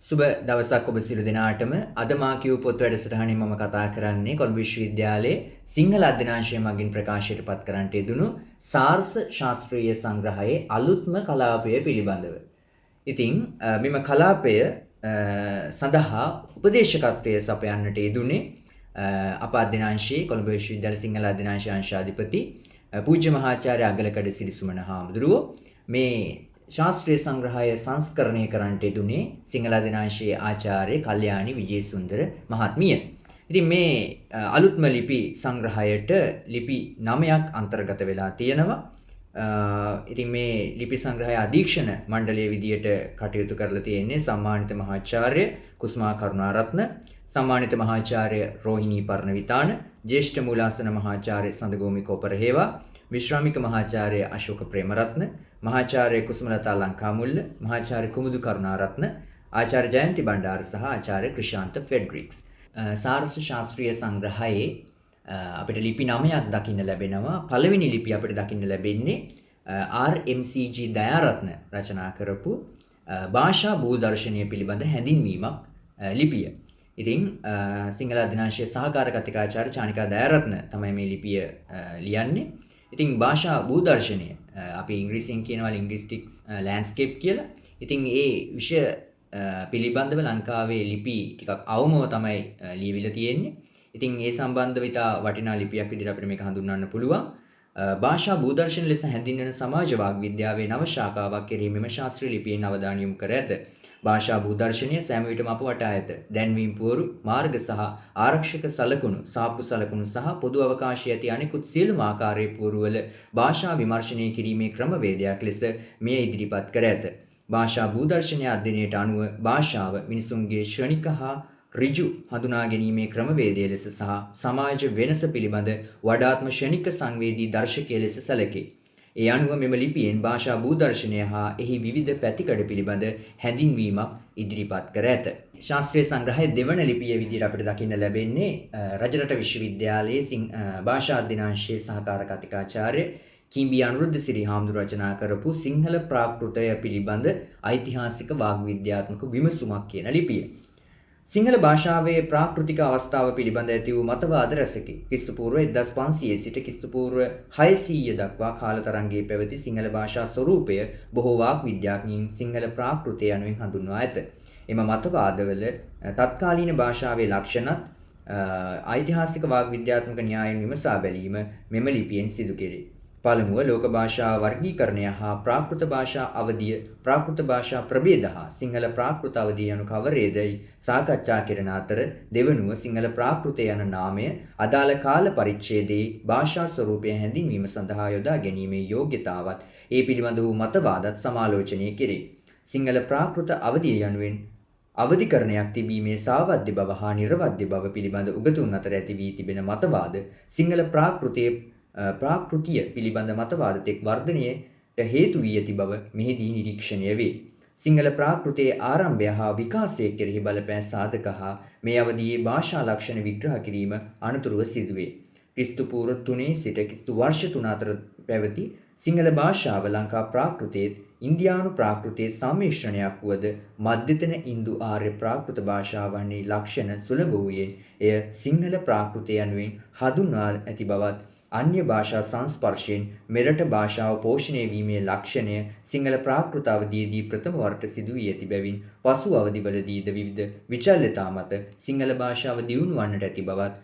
සුබ දවසක් ඔබ සියලු දෙනාටම අද මා කියූ පොත් වැඩසටහනින් මම කතා කරන්නේ කොළඹ විශ්වවිද්‍යාලයේ සිංහල අධ්‍යනාංශය මගින් ප්‍රකාශයට පත් කරන්නට යෙදුණු සාර්ස ශාස්ත්‍රීය සංග්‍රහයේ අලුත්ම කලාපය පිළිබඳව. ඉතින් මෙම කලාපය සඳහා උපදේශකත්වය සපයන්නට යෙදුනේ අප අධ්‍යනාංශයේ කොළඹ විශ්වවිද්‍යාල සිංහල අධ්‍යනාංශ අංශාධිපති පූජ්‍ය මහාචාර්ය අගලකඩ සිරිසුමන හාමුදුරුවෝ මේ ශාස්ත්‍රීය සංග්‍රහය සංස්කරණය කරන්නට යෙදුනේ සිංහල අධ්‍යනාංශයේ ආචාර්ය කල්යාණි විජේසුන්දර මහත්මිය. ඉතින් මේ අලුත්ම ලිපි සංග්‍රහයට ලිපි 9ක් අන්තර්ගත වෙලා තියෙනවා. ඉතින් මේ ලිපි සංග්‍රහය අධීක්ෂණ මණ්ඩලයේ විදියට කටයුතු කරලා තියෙන්නේ සම්මානිත මහාචාර්ය කුස්මා කරුණාරත්න, සම්මානිත මහාචාර්ය රෝහිණී පර්ණවිතාන, ජ්‍යෙෂ්ඨ මූලාසන මහාචාර්ය සඳගෝමි කොපරහේවා, විශ්‍රාමික මහාචාර්ය අශෝක ප්‍රේමරත්න, මහාචාර්ය කුසුමලතා ලංකාමුල්ල, මහාචාර්ය කුමුදු කරුණාරත්න, ආචාර්ය ජයන්ති බණ්ඩාර සහ ආචාර්ය ක්‍රිෂාන්ත ෆෙඩ්රික්ස්. සාර්ස ශාස්ත්‍රීය සංග්‍රහයේ අපිට ලිපි 9ක් දකින්න ලැබෙනවා. පළවෙනි ලිපිය අපිට දකින්න ලැබෙන්නේ RMCG දයාරත්න රචනා කරපු භාෂා භූදර්ශනය පිළිබඳ හැඳින්වීමක් ලිපිය. ඉතින් සිංහල අධ්‍යනාංශයේ සහකාර කතිකාචාර්ය චානිකා දයාරත්න තමයි මේ ලිපිය ලියන්නේ. ඉතින් භාෂා භූදර්ශනය අපි ඉංග්‍රීසියෙන් කියනවා ලින්ග්විස්ටික්ස් ලෑන්ඩ්ස්කේප් කියලා. ඉතින් ඒ විෂය පිළිබඳව ලංකාවේ ලිපි ටිකක් අවමව තමයි ලියවිලා තියෙන්නේ. ඉතින් ඒ සම්බන්ධව ඉතා වටිනා ලිපියක් විදිහට අපිට මේක හඳුන්වන්න පුළුවන්. භාෂා භූදර්ශන ලෙස හැඳින්වෙන සමාජ වාග් විද්‍යාවේ නව ශාඛාවක් කෙරෙහි මෙම ශාස්ත්‍රීය ලිපියෙන් අවධානය යොමු කර ඇත. භාෂා භූදර්ශනය සෑම විටම අප වටා ඇත. දැන්වීම් පුවරු, මාර්ග සහ ආරක්ෂක සලකුණු, සාප්පු සලකුණු සහ පොදු අවකාශයේ ඇති අනෙකුත් සියලුම ආකාරයේ පුවරුවල භාෂා විමර්ශනය කිරීමේ ක්‍රමවේදයක් ලෙස මෙය ඉදිරිපත් කර ඇත. භාෂා භූදර්ශනය අධ්‍යයනයට අනුව භාෂාව මිනිසුන්ගේ ශ්‍රණික හා ඍජු හඳුනා ගැනීමේ ක්‍රමවේදය ලෙස සහ සමාජ වෙනස පිළිබඳ වඩාත්ම ශ්‍රණික සංවේදී දර්ශකය ලෙස සැලකේ. ඒ අනුව මෙම ලිපියෙන් භාෂා භූදර්ශනය හා එහි විවිධ පැතිකඩ පිළිබඳ හැඳින්වීමක් ඉදිරිපත් කර ඇත. ශාස්ත්‍රීය සංග්‍රහයේ දෙවන ලිපිය විදිහට අපිට දකින්න ලැබෙන්නේ රජරට විශ්වවිද්‍යාලයේ භාෂා අධ්‍යනාංශයේ සහකාර කතිකාචාර්ය කිඹි අනුරුද්ධසිරි හාමුදුරුවෝ රචනා කරපු සිංහල ප්‍රාකෘතය පිළිබඳ ඓතිහාසික වාග් විද්‍යාත්මක විමසුමක් කියන ලිපිය. සිංහල භාෂාවේ ප්‍රාකෘතික අවස්ථාව පිළිබඳ ඇති වූ මතවාද රැසකි. ක්‍රිස්තුපූර්ව 1500 සිට ක්‍රිස්තුපූර්ව 600 දක්වා කාලතරංගයේ පැවති සිංහල භාෂා ස්වරූපය බොහෝ වාග් විද්‍යාඥයින් සිංහල ප්‍රාකෘතය යනුවෙන් හඳුන්වා ඇත. එම මතවාදවල තත්කාලීන භාෂාවේ ලක්ෂණත් ඓතිහාසික වාග් විද්‍යාත්මක න්‍යායන් විමසා බැලීම මෙම ලිපියෙන් සිදු කෙරේ. පළමුව ලෝක භාෂා වර්ගීකරණය හා ප්‍රාකෘත භාෂා අවධිය, ප්‍රාකෘත භාෂා ප්‍රභේද හා සිංහල ප්‍රාකෘත අවධිය යනු කවරේදයි සාකච්ඡා කෙරෙන අතර දෙවනුව සිංහල ප්‍රාකෘතය යන නාමය අදාළ කාල පරිච්ඡේදයේ භාෂා ස්වරූපය හැඳින්වීම සඳහා යොදා ගැනීමේ යෝග්‍යතාවත් ඒ පිළිබඳ වූ මතවාදත් සමාලෝචනය කෙරේ. සිංහල ප්‍රාකෘත අවධිය යනුවෙන් අවධිකරණයක් තිබීමේ සාවද්‍ය බව හා නිර්වද්‍ය බව පිළිබඳ උගතුන් අතර ඇති වී තිබෙන මතවාද සිංහල ප්‍රාකෘතිය පිළිබඳ මතවාද තෙක් වර්ධනයට හේතු වී ඇති බව මෙහිදී නිරීක්ෂණය වේ. සිංහල ප්‍රාකෘතයේ ආරම්භය හා විකාශය කෙරෙහි බලපෑම් සාධක හා මේ අවධියේ භාෂා ලක්ෂණ විග්‍රහ කිරීම අනතුරුව සිදුවේ. ක්‍රිස්තු පූර්ව 3 සිට ක්‍රිස්තු වර්ෂ 3 අතර පැවති සිංහල භාෂාව ලංකා ප්‍රාකෘතයේත් ඉන්දියානු ප්‍රාකෘතයේ සම්මිශ්‍රණයක් වුවද මධ්‍යතන ඉන්දු ආර්ය ප්‍රාකෘත භාෂාවන්හි ලක්ෂණ සුලභ වූයෙන් එය සිංහල ප්‍රාකෘතය යනුවෙන් හඳුන්වා ඇති බවත් අන්‍ය භාෂා සංස්පර්ශයෙන් මෙරට භාෂාව පෝෂණය වීමේ ලක්ෂණය සිංහල ප්‍රාකෘත අවධියේදී ප්‍රථම වරට සිදු වී ඇති බැවින් පසු අවධිවලදීද විවිධ විචල්්‍යතා මත සිංහල භාෂාව දියුණු වන්නට ඇති බවත්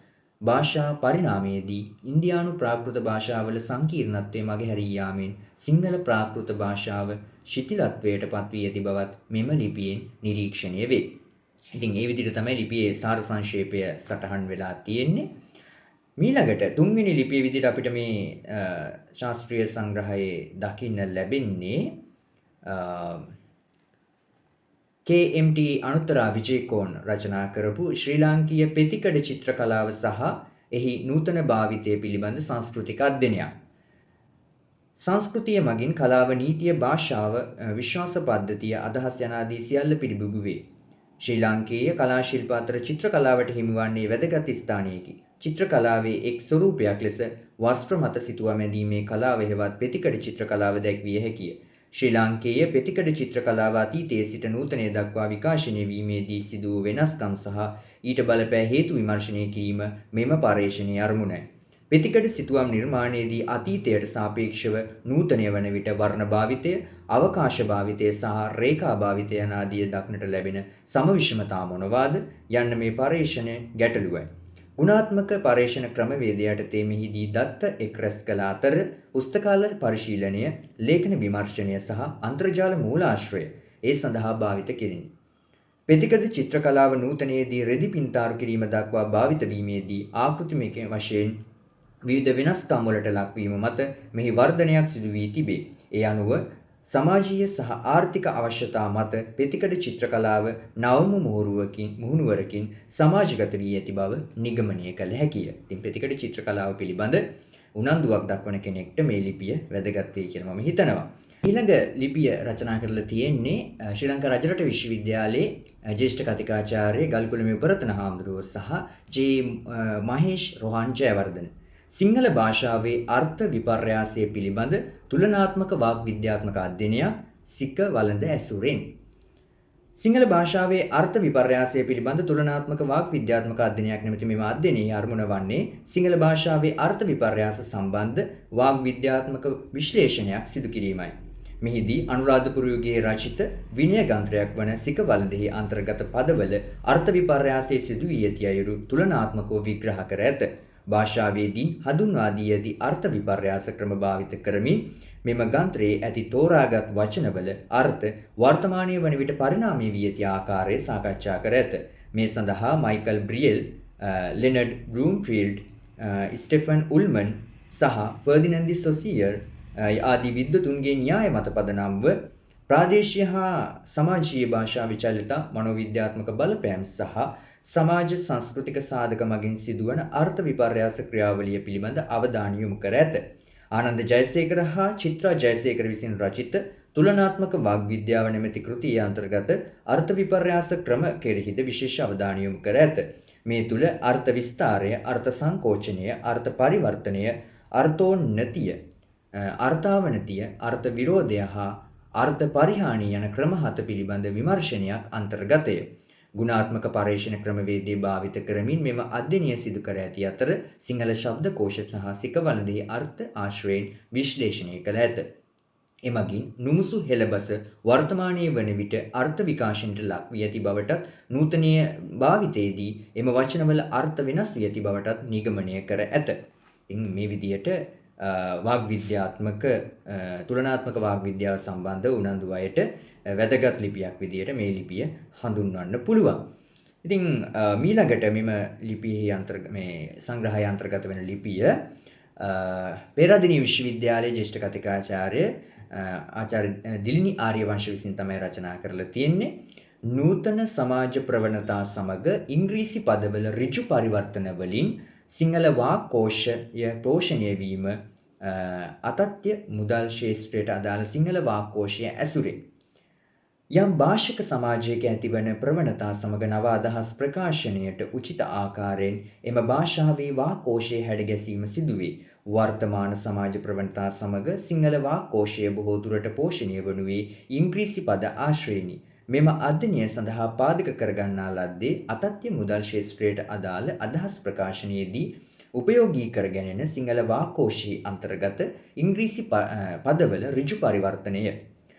භාෂා පරිණාමයේදී ඉන්දියානු ප්‍රාකෘත භාෂාවල සංකීර්ණත්වය මගහැරී යාමෙන් සිංහල ප්‍රාකෘත භාෂාව ශිථිලත්වයට පත් වී ඇති බවත් මෙම ලිපියෙන් නිරීක්ෂණය වේ. ඉතින් මේ විදිහට තමයි ලිපියේ සාර සංක්ෂේපය සටහන් වෙලා තියෙන්නේ. මීළඟට තුන්වෙනි ලිපිය විදිහට අපිට මේ ශාස්ත්‍රීය සංග්‍රහයේ දකින්න ලැබෙන්නේ KMT අනුත්තරා විජේකෝන් රචනා කරපු ශ්‍රී ලාංකීය පෙතිකඩ චිත්‍ර කලාව සහ එහි නූතන භාවිතය පිළිබඳ සංස්කෘතික අධ්‍යයනයක්. සංස්කෘතිය මගින් කලාව, නීතිය, භාෂාව, විශ්වාස පද්ධතිය, අදහස් යනාදී සියල්ල පිළිබිඹු වේ. ශ්‍රී ලාංකේය කලා ශිල්ප අතර චිත්‍ර කලාවට හිමිවන්නේ වැදගත් ස්ථානයකි. චිත්‍ර කලාවේ එක් ස්වරූපයක් ලෙස වස්ත්‍ර මත සිතුවා මැදීමේ කලාව හෙවත් පෙතිකඩ චිත්‍ර කලාව දැක්විය හැකිය. ශ්‍රී ලාංකේය පෙතිකඩ චිත්‍ර කලාව අතීතයේ සිට නූතනය දක්වා විකාශනය වීමේදී සිදු වූ වෙනස්කම් සහ ඊට බලපෑ හේතු විමර්ශනය කිරීම මෙම පර්යේෂණයේ අරමුණයි. පෙතිකඩ සිතුවම් නිර්මාණයේදී අතීතයට සාපේක්ෂව නූතනය වන විට වර්ණ භාවිතය, අවකාශ භාවිතය සහ රේඛා භාවිතය යන ආදිය දක්නට ලැබෙන සමවිෂමතා මොනවාද යන්න මේ පර්යේෂණය ගැටලුවයි. ගුණාත්මක පර්යේෂණ ක්‍රමවේදය යටතේ මෙහිදී දත්ත එක් රැස් කළ අතර පුස්තකාල පරිශීලනය, ලේඛන විමර්ශනය සහ අන්තර්ජාල මූලාශ්‍රය ඒ සඳහා භාවිත කෙරිණි. පෙතිකඩ චිත්‍ර කලාව නූතනයේදී රෙදි පින්තාරු කිරීම දක්වා භාවිත වීමේදී ආකෘතිමක වශයෙන් විවිධ වෙනස්කම් වලට ලක්වීම මත මෙහි වර්ධනයක් සිදු වී තිබේ. ඒ අනුව සමාජීය සහ ආර්ථික අවශ්‍යතා මත පෙතිකඩ චිත්‍ර කලාව නවම මුහුණුවරකින් සමාජගත වී ඇති බව නිගමනය කළ හැකිය. ඉතින් පෙතිකඩ චිත්‍ර කලාව පිළිබඳ උනන්දුවක් දක්වන කෙනෙක්ට මේ ලිපිය වැදගත් වෙයි කියලා මම හිතනවා. ඊළඟ ලිපිය රචනා කරලා තියෙන්නේ ශ්‍රී ලංකා රජරට විශ්වවිද්‍යාලයේ ජ්‍යෙෂ්ඨ කතිකාචාර්ය ගල්කුළුමේ උපරතන හාමුදුරුවෝ සහ ජේ මහේෂ් රෝහන් ජයවර්ධන. සිංහල භාෂාවේ අර්ථ විපර්යාසය පිළිබඳ තුලනාත්මක වාග් විද්‍යාත්මක අධ්‍යයනයක් සික වළඳ ඇසුරෙන්. සිංහල භාෂාවේ අර්ථ විපර්යාසය පිළිබඳ තුලනාත්මක වාග් විද්‍යාත්මක අධ්‍යයනයක් නැමැති මෙම අධ්‍යයනයේ අරමුණ වන්නේ සිංහල භාෂාවේ අර්ථ විපර්යාස සම්බන්ධ වාග් විද්‍යාත්මක විශ්ලේෂණයක් සිදු කිරීමයි. මෙහිදී අනුරාධපුර යුගයේ රචිත විනය ග්‍රන්ථයක් වන සික වළඳෙහි අන්තර්ගත පදවල අර්ථ විපර්යාසයේ සිදු වී ඇති අයුරු තුලනාත්මකව විග්‍රහ කර ඇත. භාෂාවේදී හඳුන්වා දී ඇති අර්ථ විපර්යාස ක්‍රම භාවිත කරමින් මෙම ග්‍රන්ථයේ ඇති තෝරාගත් වචනවල අර්ථ වර්තමානයේ වන විට පරිණාමය වී ඇති ආකාරය සාකච්ඡා කර ඇත. මේ සඳහා මයිකල් බ්‍රියෙල්, ලෙනඩ් බ්‍රූම්ෆීල්ඩ්, ස්ටෙෆන් උල්මන් සහ ෆර්ඩිනන්ඩ් ඩි සොසියර් ආදී විද්වතුන්ගේ න්‍යාය මත පදනම්ව ප්‍රාදේශීය හා සමාජීය භාෂා විචලිත මනෝවිද්‍යාත්මක බලපෑම් සහ සමාජ සංස්කෘතික සාධක මගින් සිදුවන අර්ථ විපර්යාස ක්‍රියාවලිය පිළිබඳ අවධානය යොමු කර ඇත. ආනන්ද ජයසේකර හා චිත්‍රා ජයසේකර විසින් රචිත තුලනාත්මක වාග් විද්‍යාව නැමැති කෘතිය අන්තර්ගත අර්ථ විපර්යාස ක්‍රම කෙරෙහිද විශේෂ අවධානය යොමු කර ඇත. මේ තුල අර්ථ විස්තාරය, අර්ථ සංකෝචනය, අර්ථ පරිවර්තනය, අර්ථෝන්නතිය, අර්ථාවනතිය, අර්ථ විරෝධය හා අර්ථ පරිහානිය යන ක්‍රම 7 පිළිබඳ විමර්ශනයක් අන්තර්ගතය. ගුණාත්මක පර්යේෂණ ක්‍රමවේදය භාවිත කරමින් මෙම අධ්‍යයනය සිදු කර ඇති අතර සිංහල ශබ්දකෝෂ සහ සික වළඳෙහි අර්ථ ආශ්‍රයෙන් විශ්ලේෂණය කළ ඇත. එමගින් නුමුසු හෙළබස වර්තමානයේ වන විට අර්ථ විකාශනයට ලක් වී ඇති බවටත් නූතනය භාවිතයේදී එම වචනවල අර්ථ වෙනස් වී ඇති බවටත් නිගමනය කර ඇත. මේ විදියට වාග් විද්‍යාත්මක තුලනාත්මක වාග් විද්‍යාව සම්බන්ධ උනන්දු අයට වැදගත් ලිපියක් විදියට මේ ලිපිය හඳුන්වන්න පුළුවන්. ඉතින් මීළඟට මෙම ලිපියේ මේ සංග්‍රහය අන්තර්ගත වෙන ලිපිය පේරාදෙණිය විශ්වවිද්‍යාලයේ ජ්‍යෙෂ්ඨ කතිකාචාර්ය ආචාර්ය දිලිනි ආර්යවංශ විසින් තමයි රචනා කරලා තියෙන්නේ. නූතන සමාජ ප්‍රවණතා සමග ඉංග්‍රීසි පදවල ඍජු පරිවර්තන වලින් සිංහල වාක්කෝෂය පෝෂණය වීම අතත්‍ය මුදල් ශාස්ත්‍රයට අදාළ සිංහල වාක්කෝෂය ඇසුරේ යම් භාෂික සමාජයක ඇතිවන ප්‍රවණතා සමග නව අදහස් ප්‍රකාශනයට උචිත ආකාරයෙන් එම භාෂාවේ වාක්කෝෂයේ හැඩගැසීම සිදුවේ. වර්තමාන සමාජ ප්‍රවණතා සමග සිංහල වාක්කෝෂය බොහෝ දුරට පෝෂණය වනුයේ ඉංග්‍රීසි පද ආශ්‍රයෙනි. මෙම අධ්‍යයනය සඳහා පාදක කරගන්නා ලද්දේ අතත්‍ය මුදල් ශාස්ත්‍රයට අදාළ අදහස් ප්‍රකාශනයේදී උපයෝගී කර ගැනෙන සිංහල වාක්කෝෂයේ අන්තර්ගත ඉංග්‍රීසි පදවල ඍජු පරිවර්තනය.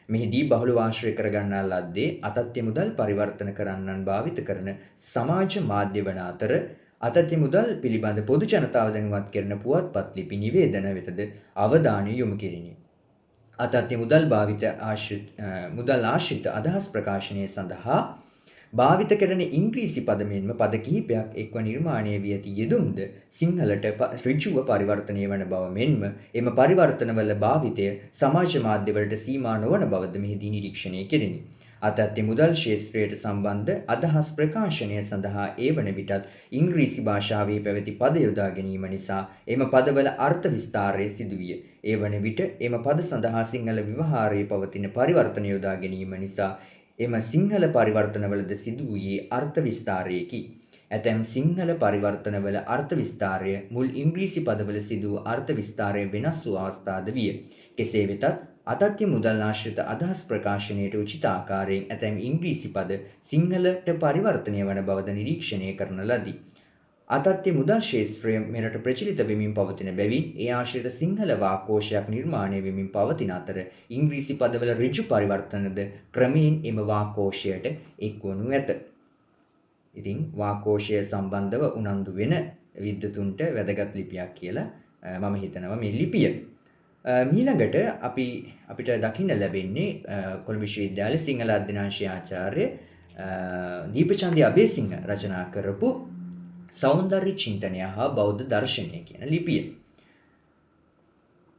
මෙහිදී බහුල ආශ්‍රය කරගන්නා ලද්දේ අතත්‍ය මුදල් පරිවර්තන කරන්නන් භාවිත කරන සමාජ මාධ්‍ය වන අතර අතත්‍ය මුදල් පිළිබඳ පොදු ජනතාව දැනුවත් කරන පුවත්පත් ලිපි නිවේදන වෙතද අවධානය යොමු කෙරිණි. අතත්‍ය මුදල් මුදල් ආශ්‍රිත අදහස් ප්‍රකාශනය සඳහා භාවිත කරන ඉංග්‍රීසි පද මෙන්ම පද කිහිපයක් එක්ව නිර්මාණය වී ඇති යෙදුම්ද සිංහලට ඍජුව පරිවර්තනය වන බව මෙන්ම එම පරිවර්තනවල භාවිතය සමාජ මාධ්‍යවලට සීමා නොවන බවද මෙහිදී නිරීක්ෂණය කෙරිණි. අතත්‍ය මුදල් ශාස්ත්‍රයට සම්බන්ධ අදහස් ප්‍රකාශනය සඳහා ඒ වන විටත් ඉංග්‍රීසි භාෂාවේ පැවති පද යොදා ගැනීම නිසා එම පදවල අර්ථ විස්තාරය සිදුවිය. ඒ වන විට එම පද සඳහා සිංහල ව්‍යවහාරයේ පවතින පරිවර්තන යොදා ගැනීම නිසා එම සිංහල පරිවර්තනවලද සිදු වූයේ අර්ථ විස්තාරයකි. ඇතැම් සිංහල පරිවර්තනවල අර්ථ විස්තාරය මුල් ඉංග්‍රීසි පදවල සිදු වූ අර්ථ විස්තාරය වෙනස් වූ අවස්ථාද විය. කෙසේ වෙතත් අතත්‍ය මුදල් ආශ්‍රිත අදහස් ප්‍රකාශනයට උචිත ආකාරයෙන් ඇතැම් ඉංග්‍රීසි පද සිංහලට පරිවර්තනය වන බවද නිරීක්ෂණය කරන ලදී. අතත්‍ය මුදල් ශේත්‍රය මෙරට ප්‍රචලිත වෙමින් පවතින බැවින් ඒ ආශ්‍රිත සිංහල වාක්කෝෂයක් නිර්මාණය වෙමින් පවතින අතර ඉංග්‍රීසි පදවල ඍජු පරිවර්තනද ක්‍රමයෙන් එම වාක්කෝෂයට එක්වනු ඇත. ඉතින් වාක්කෝෂය සම්බන්ධව උනන්දු වෙන විද්වතුන්ට වැදගත් ලිපියක් කියලා මම හිතනවා මේ ලිපිය. ඊළඟට අපිට දකින්න ලැබෙන්නේ කොළඹ විශ්වවිද්‍යාලයේ සිංහල අධ්‍යනාංශයේ ආචාර්ය දීපචන්දි අබේසිංහ රචනා කරපු සෞන්දර්ය චින්තනය හා බෞද්ධ දර්ශනය කියන ලිපිය.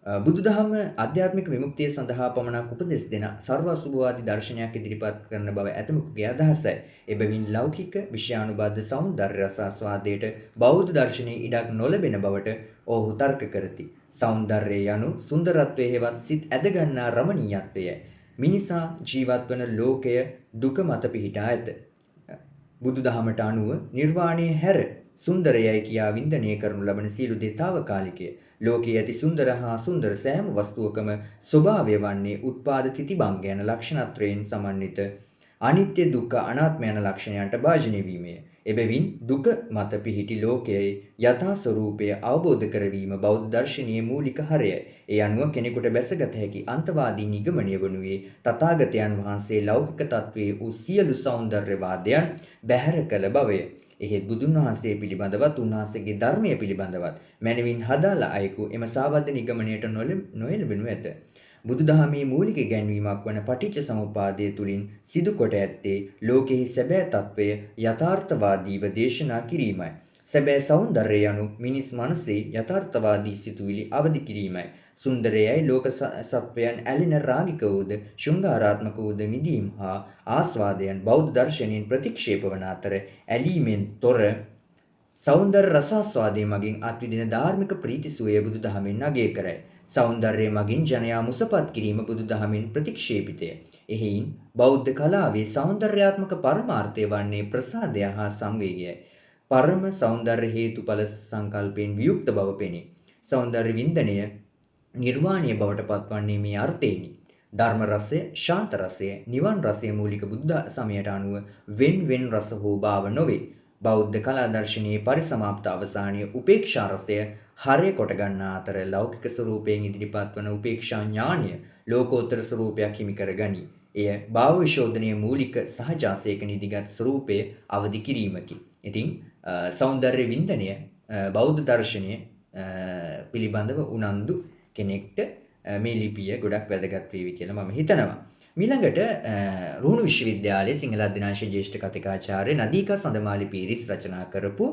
බුදුදහම ආධ්‍යාත්මික විමුක්තිය සඳහා පමණක් උපදෙස් දෙන සර්ව අසුභවාදී දර්ශනයක් ඉදිරිපත් කරන බව ඇතමෙකුගේ අදහසයි. එබැවින් ලෞකික විෂයානුබද්ධ සෞන්දර්ය රස ආස්වාදයට බෞද්ධ දර්ශනයේ ඉඩක් නොලැබෙන බවට ඔහු තර්ක කරති. සෞන්දර්යය යනු සුන්දරත්වයේ හෙවත් සිත් ඇදගන්නා රමණීයත්වයයි. මිනිසා ජීවත් වන ලෝකය දුක මත පිහිටා ඇත. බුදුදහමට අනුව නිර්වාණය හැර සුන්දරයයි කියා වින්දනය කරනු ලබන සියලු දේ తాවකාලිකය. ලෝකයේ ඇති සුන්දර හා සුන්දර සෑම වස්තුවකම ස්වභාවය වන්නේ උත්පාද තිතිබංග යන ලක්ෂණත්‍රයෙන් සමන්විත අනිත්‍ය දුක්ඛ අනාත්ම යන ලක්ෂණයන්ට භාජනය වීමය. එබැවින් දුක මත පිහිටි ලෝකයේ යථා ස්වરૂපය අවබෝධ කරවීම බෞද්ධ දර්ශනීය මූලික හරයයි. ඒ අනුව කෙනෙකුට බැසගත හැකි අන්තවාදී නිගමනය වනුයේ තථාගතයන් වහන්සේ ලෞකික තත්වයේ වූ සියලු සෞන්දර්යවාදයන් බැහැර කළ බවය. එහෙත් බුදුන් වහන්සේ පිළිබඳවත් උන්වහන්සේගේ ධර්මය පිළිබඳවත් මැනවින් හදාළ අයෙකු එම සාවද්ද නිගමනයට නොඑළඹෙනු ඇත. බුදුදහමේ මූලික ගැන්වීමක් වන පටිච්ච සමුප්පාදය තුලින් සිදු කොට ඇත්තේ ලෝකෙහි සැබෑ තත්වය යථාර්ථවාදීව දේශනා කිරීමයි. සැබෑ සෞන්දර්යය යනු මිනිස් මනසේ යථාර්ථවාදී සිතුවිලි අවදි කිරීමයි. සුන්දරයයි ලෝක සත්වයන් ඇලෙන රාගික වූද ශෘංගාරාත්මක වූද මිදීම් හා ආස්වාදයන් බෞද්ධ දර්ශනයෙන් ප්‍රතික්ෂේප වන අතර ඇලීමෙන් තොර සෞන්දර්ය රසාස්වාදයේ මගින් අත්විඳින ධාර්මික ප්‍රීතිසුවය බුදුදහමෙන් අගය කරයි. සෞන්දර්යය මගින් ජනයා මුසපත් කිරීම බුදුදහමෙන් ප්‍රතික්ෂේපිතය. එහෙයින් බෞද්ධ කලාවේ සෞන්දර්යාත්මක පරමාර්ථය වන්නේ ප්‍රසාදය හා සංවේගයයි. පරම සෞන්දර්ය හේතුඵල සංකල්පයෙන් වියුක්ත බව පෙනේ. සෞන්දර්ය වින්දනය නිර්වාණීය බවට පත්වන්නේ මේ අර්ථයෙනි. ධර්ම රසය, ශාන්ත රසය, නිවන් රසය මූලික බුද්ධ සමයට අනුව වෙන් රස හෝ භාව නොවේ. බෞද්ධ කලා දර්ශනයේ පරිසමාප්ත අවසානයේ උපේක්ෂා රසය හරය කොට ගන්නා අතර ලෞකික ස්වરૂපයෙන් ඉදිරිපත් වන උපේක්ෂා ඥානය ලෝකෝත්තර ස්වરૂපයක් හිමි කර ගනී. එය භාව විශෝධනයේ මූලික සහජාසයක නිදිගත් ස්වરૂපය අවදි කිරීමකි. ඉතින් සෞන්දර්ය වින්දනය බෞද්ධ දර්ශනය පිළිබඳව උනන්දු කෙනෙක්ට මේ ලිපිය ගොඩක් වැදගත් වේවි කියලා මම හිතනවා. ඊළඟට රුහුණු විශ්වවිද්‍යාලයේ සිංහල අධ්‍යනාංශයේ ජ්‍යෙෂ්ඨ කතිකාචාර්ය නදීකා සඳමාලි පීරිස් රචනා කරපු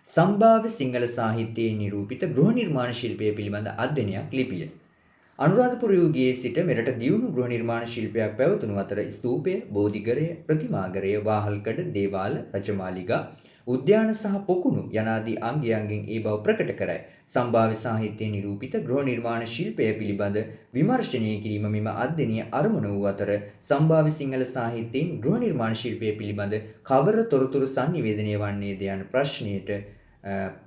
සම්භාව්‍ය සිංහල සාහිත්‍යයේ නිරූපිත ගෘහ නිර්මාණ ශිල්පය පිළිබඳ අධ්‍යයනයක් ලිපිය. අනුරාධපුර යුගයේ සිට මෙරට දියුණු ගෘහ නිර්මාණ ශිල්පයක් පැවතුණු අතර ස්තූපය, බෝධිඝරය, ප්‍රතිමාඝරය, වාහල්කඩ, දේවාල, රජමාලිගා, උද්‍යාන සහ පොකුණු යනාදී අංගයන්ගෙන් ඒ බව ප්‍රකට කරයි. සම්භාව්‍ය සාහිත්‍යයේ නිරූපිත ගෘහ නිර්මාණ ශිල්පය පිළිබඳ විමර්ශනය කිරීම මෙම අධ්‍යයනීය අරමුණ වූ අතර සම්භාව්‍ය සිංහල සාහිත්‍යයෙන් ගෘහ නිර්මාණ ශිල්පය පිළිබඳ කවර තොරතුරු sannivedanaya වන්නේද යන ප්‍රශ්නයට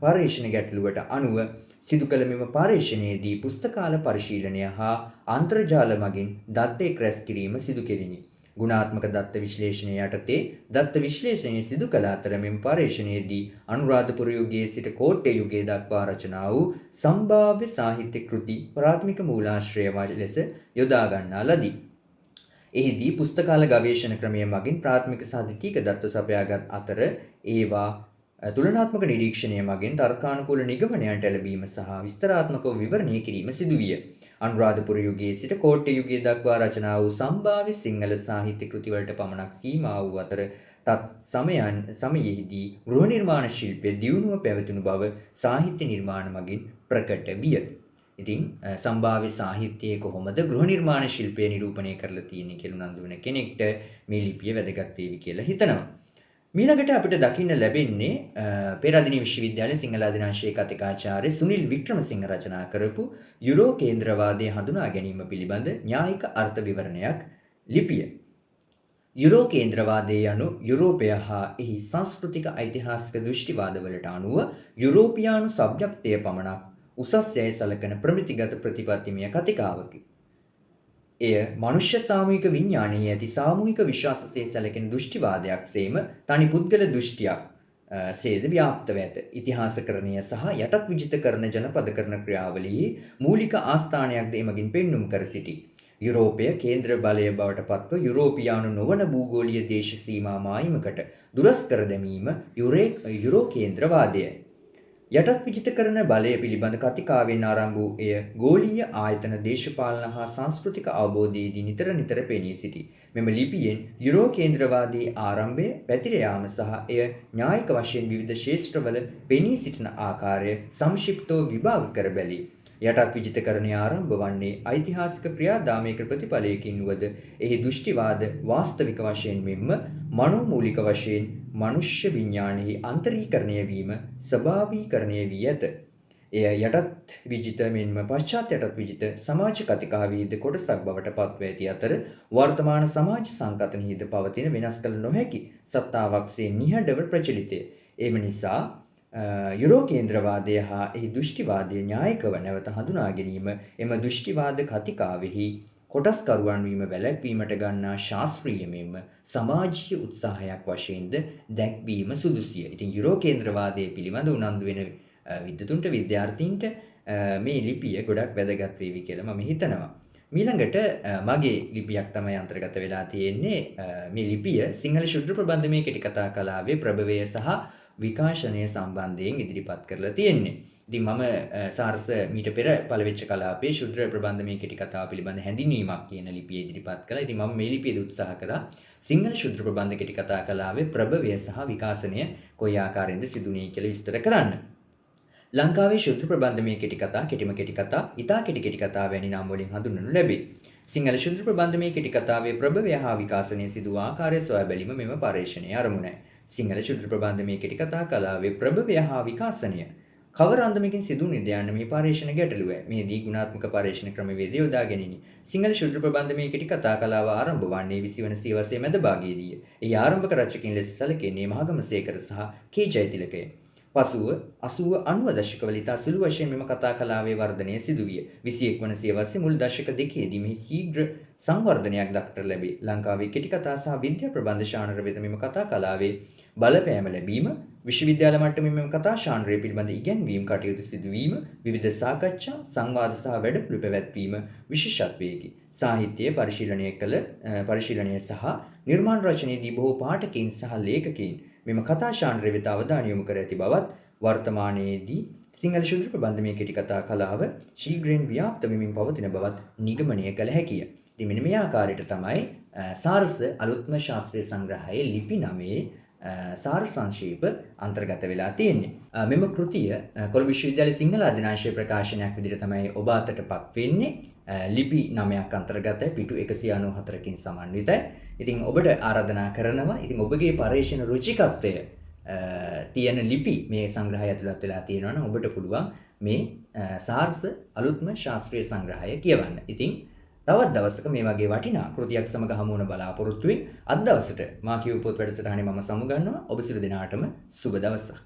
පරීක්ෂණ ගැටලුවට අනුව සිදු කළ මෙම පරීක්ෂණයේදී පුස්තකාල පරිශීලනය හා අන්තර්ජාල මගින් දත්ත එක් රැස් කිරීම සිදු කෙරිණි. ගුණාත්මක දත්ත විශ්ලේෂණය යටතේ දත්ත විශ්ලේෂණය සිදු කළ අතර මෙම පරීක්ෂණයේදී අනුරාධපුර යුගයේ සිට කෝට්ටේ යුගයේ දක්වා රචනා වූ සම්භාව්‍ය සාහිත්‍ය කෘති ප්‍රාථමික මූලාශ්‍රය ලෙස යොදා ගන්නා ලදී. එහිදී පුස්තකාල ගවේෂණ ක්‍රමය මගින් ප්‍රාථමික සහ ද්විතීයික දත්ත සපයාගත් අතර ඒවා තුලනාත්මක නිරීක්ෂණය මගින් තර්කානුකූල නිගමනයන්ට ලැබීම සහ විස්තරාත්මකව විවරණය කිරීම සිදු විය. අනුරාධපුර යුගයේ සිට කෝට්ටේ යුගයේ දක්වා රචනා වූ සම්භාව්‍ය සිංහල සාහිත්‍ය කෘති වලට පමණක් සීමා වූ අතර සමයෙහිදී ගෘහ නිර්මාණ ශිල්පයේ දියුණුව පැවතුණු බව සාහිත්‍ය නිර්මාණ මගින් ප්‍රකට විය. ඉතින් සම්භාව්‍ය සාහිත්‍යයේ කොහොමද ගෘහ නිර්මාණ ශිල්පය නිරූපණය කරලා තියෙන්නේ කියලා උනන්දු වෙන කෙනෙක්ට මේ ලිපිය වැදගත් වේවි කියලා හිතනවා. ඊළඟට අපිට දකින්න ලැබෙන්නේ පෙරදින විශ්වවිද්‍යාලයේ සිංහල අධ්‍යනාංශයේ කතිකාචාර්ය සුනිල් වික්‍රමසිංහ රචනා කරපු යුරෝ කේන්ද්‍රවාදයේ හඳුනා ගැනීම පිළිබඳ න්‍යායික අර්ථ විවරණයක් ලිපිය. යුරෝ කේන්ද්‍රවාදය යනු යුරෝපය හා එහි සංස්කෘතික ඓතිහාසික දෘෂ්ටිවාදවලට අනුව යුරෝපියානු සભ્યත්වය පමණක් උසස් යැයි සලකන ප්‍රමිතිගත ප්‍රතිපත්තිමය කතිකාවකි. එය මනුෂ්‍ය සාමූහික විඥානයේ ඇති සාමූහික විශ්වාසයේ සැලකෙන දෘෂ්ටිවාදයක් සේම තනි පුද්ගල දෘෂ්ටියක් සේද ව්‍යාප්තව ඇත. ඉතිහාසකරණය සහ යටත් විජිත කරන ජනපදකරණ ක්‍රියාවලියේ මූලික ආස්ථානයක්ද එමගින් පෙන්눔 කර සිටී. යුරෝපය කේන්ද්‍ර බලය බවට පත්ව යුරෝපියානු නොවන භූගෝලීය දේශ සීමා මායිමකට දුරස් කර දැමීම යුරෝ කේන්ද්‍රවාදයයි. යටත් විජිතකරණ බලය පිළිබඳ කතිකාවෙන් ආරම්භ වූ එය ගෝලීය ආයතන දේශපාලන හා සංස්කෘතික අවබෝධයේදී නිතර නිතර පෙනී සිටී. මෙම ලිපියෙන් යුරෝ කේන්ද්‍රවාදී ආරම්භය පැතිර යාම සහ එය න්‍යායික වශයෙන් විවිධ ක්ෂේත්‍රවල පෙනී සිටින ආකාරය සංක්ෂිප්තව විභාග කර බැලී. යටත් විජිතකරණය ආරම්භ වන්නේ ඓතිහාසික ක්‍රියාදාමයක ප්‍රතිඵලයකින් වුවද එහි දෘෂ්ටිවාද වාස්තවික වශයෙන් මෙන්ම මනෝමූලික වශයෙන් මනුෂ්‍ය විඥානයේ අන්තරීකරණය වීම ස්වභාවීකරණය වී ඇත. එය යටත් විජිත මෙන්ම පශ්චාත් යටත් විජිත සමාජ කතිකාවේද කොටසක් බවට පත්ව ඇති අතර වර්තමාන සමාජ සංකතනෙහිද පවතින වෙනස් කළ නොහැකි සත්තාවක්සේ නිහඬව ප්‍රචලිතය. එම නිසා යුරෝ කේන්ද්‍රවාදය හා එහි දෘෂ්ටිවාදය න්‍යායිකව නැවත හඳුනා ගැනීම එම දෘෂ්ටිවාද කතිකාවෙහි කොටස්කරුවන් වීම වැළැක්වීමට ගන්නා ශාස්ත්‍රීය මෙන්ම සමාජීය උත්සාහයක් වශයෙන්ද දැක්වීම සුදුසුය. ඉතින් යුරෝ කේන්ද්‍රවාදය පිළිබඳ උනන්දු වෙන විද්වතුන්ට විද්‍යාර්ථීන්ට මේ ලිපිය ගොඩක් වැදගත් වේවි කියලා මම හිතනවා. ඊළඟට මගේ ලිපියක් තමයි අන්තර්ගත වෙලා තියෙන්නේ. මේ ලිපිය සිංහල ශුද්‍ර ප්‍රබන්ධමේ කෙටි කතා කලාවේ ප්‍රභවය සහ විකාශනය සම්බන්ධයෙන් ඉදිරිපත් කරලා තියෙන්නේ. ඉතින් මම සාරස මීට පෙර පළවෙච්ච කලාපේ ශුද්‍ර ප්‍රබන්ධමේ කෙටි කතාව පිළිබඳ හැඳින්වීමක් කියන ලිපිය ඉදිරිපත් කළා. ඉතින් මම මේ ලිපියද උත්සාහ කරා සිංහල ශුද්‍ර ප්‍රබන්ධ කෙටි කතා කලාවේ ප්‍රභවය සහ විකාශනය කොයි ආකාරයෙන්ද සිදුුනේ කියලා විස්තර කරන්න. ලංකාවේ ශුද්‍ර ප්‍රබන්ධමේ කෙටි කතා, කෙටිම කෙටි කතා, ඉතා කෙටි කෙටි කතා වැනි නම් වලින් හඳුන්වනු ලැබේ. සිංහල ශුද්‍ර ප්‍රබන්ධමේ කෙටි කතාවේ ප්‍රභවය හා විකාශනය සිදු වූ ආකාරය සොයා බැලීම මෙම පර්යේෂණයේ අරමුණයි. සිංහල ශුද්‍ර ප්‍රබන්ධමේ කෙටි කතා කලාවේ ප්‍රභවය හා විකාශනය කවර අන්දමකින් සිදුවුනේද යන්න මේ පර්යේෂණ ගැටලුවයි. මේදී ගුණාත්මක පර්යේෂණ ක්‍රමවේදය යොදා ගැනීමයි. සිංහල ශුද්‍ර ප්‍රබන්ධමේ කෙටි කතා කලාව ආරම්භ වන්නේ 20 වන සියවසේ මැද භාගයේදීය. එහි ආරම්භක රචකයින් ලෙස සැලකෙන්නේ මහගමසේකර සහ කේ ජයතිලකය. පසුව 80 90 දශකවල ඉතා සුළු වශයෙන් මෙම කතා කලාවේ වර්ධනය සිදුවිය. 21 වන සියවසේ මුල් දශක දෙකේදී මෙහි ශීඝ්‍ර සංවර්ධනයක් දක්නට ලැබේ. ලංකාවේ කෙටි කතා සහ විද්‍යා ප්‍රබන්ධ ශානර වෙත මෙම කතා කලාවේ බලපෑම ලැබීම, විශ්වවිද්‍යාල මට්ටමේ මෙම කතා ශානරය පිළිබඳ ඉගැන්වීම් කටයුතු සිදුවීම, විවිධ සාකච්ඡා, සංවාද සහ වැඩපිළිවෙළ පැවැත්වීම විශේෂත්වයකි. සාහිත්‍යය පරිශීලනය සහ නිර්මාණ රචනයේදී බොහෝ පාඨකයන් සහ ලේඛකයන් මෙම කතා ශානරය වෙත අවධානය යොමු කර ඇති බවත් වර්තමානයේදී සිංහල ශුද්‍ර ප්‍රබන්ධමේ කෙටි කතා කලාව ශීඝ්‍රයෙන් ව්‍යාප්ත වෙමින් පවතින බවත් නිගමනය කළ හැකිය. ඉතින් මෙන්න මේ ආකාරයට තමයි සාරස අලුත්ම ශාස්ත්‍රීය සංග්‍රහයේ ලිපි 9 සාර සංක්ෂේප අන්තර්ගත වෙලා තියෙන්නේ. මෙම කෘතිය කොළඹ විශ්වවිද්‍යාලයේ සිංහල අධ්‍යනාංශයේ ප්‍රකාශනයක් විදිහට තමයි ඔබ අතටපත් වෙන්නේ. ලිපි 9ක් අන්තර්ගතයි, පිටු 194කින් සමන්විතයි. ඉතින් ඔබට ආරාධනා කරනවා, ඉතින් ඔබගේ පර්යේෂණ රුචිකත්වය තියෙන ලිපි මේ සංග්‍රහය ඇතුළත් වෙලා තියෙනවා නම් ඔබට පුළුවන් මේ සාර්ස අලුත්ම ශාස්ත්‍රීය සංග්‍රහය කියවන්න. ඉතින් තවත් දවසක මේ වගේ වටිනා කෘතියක් සමග හමු වන බලාපොරොත්තු වෙමින් අද දවසට මා කියූ පොත් වැඩසටහනේ මම සමුගන්නවා. ඔබ සියලු දෙනාටම සුබ දවසක්.